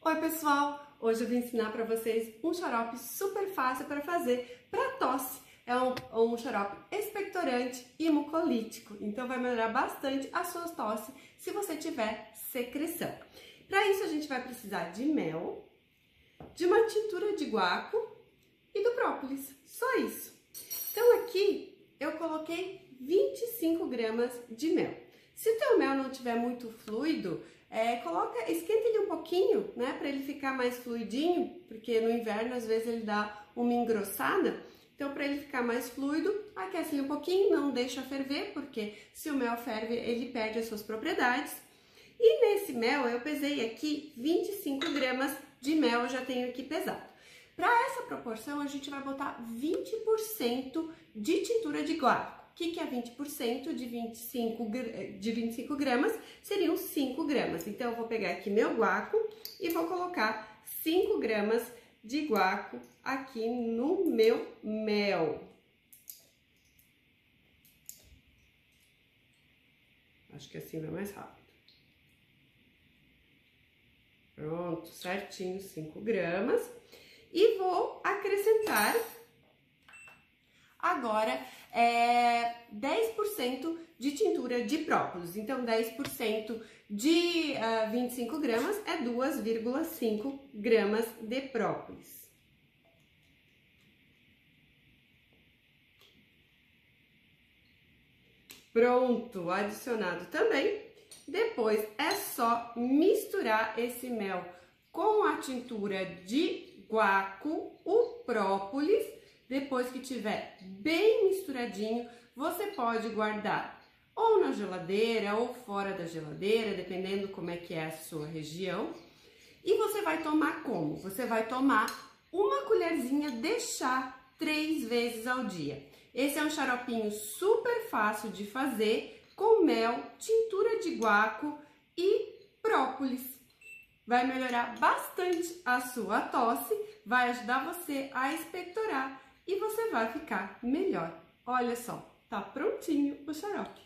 Oi pessoal, hoje eu vim ensinar para vocês um xarope super fácil para fazer para tosse. É um xarope expectorante e mucolítico, então vai melhorar bastante a sua tosse se você tiver secreção. Para isso a gente vai precisar de mel, de uma tintura de guaco e do própolis, só isso. Então aqui eu coloquei 25 gramas de mel. Se o teu mel não tiver muito fluido, esquenta ele um pouquinho, né, para ele ficar mais fluidinho, porque no inverno às vezes ele dá uma engrossada. Então, para ele ficar mais fluido, aquece ele um pouquinho, não deixa ferver, porque se o mel ferve, ele perde as suas propriedades. E nesse mel, eu pesei aqui 25 gramas de mel, eu já tenho aqui pesado. Para essa proporção, a gente vai botar 20% de tintura de guaco. O que é 20% de 25 gramas? Seriam 5 gramas. Então, eu vou pegar aqui meu guaco e vou colocar 5 gramas de guaco aqui no meu mel. Acho que assim vai mais rápido. Pronto, certinho, 5 gramas. E vou acrescentar agora 10% de tintura de própolis. Então, 10% de 25 gramas é 2,5 gramas de própolis. Pronto, adicionado também. Depois é só misturar esse mel com a tintura de guaco, o própolis. Depois que tiver bem misturadinho, você pode guardar ou na geladeira ou fora da geladeira, dependendo como é que é a sua região. E você vai tomar como? Você vai tomar uma colherzinha de chá 3 vezes ao dia. Esse é um xaropinho super fácil de fazer, com mel, tintura de guaco e própolis. Vai melhorar bastante a sua tosse, vai ajudar você a expectorar e você vai ficar melhor. Olha só, tá prontinho o xarope.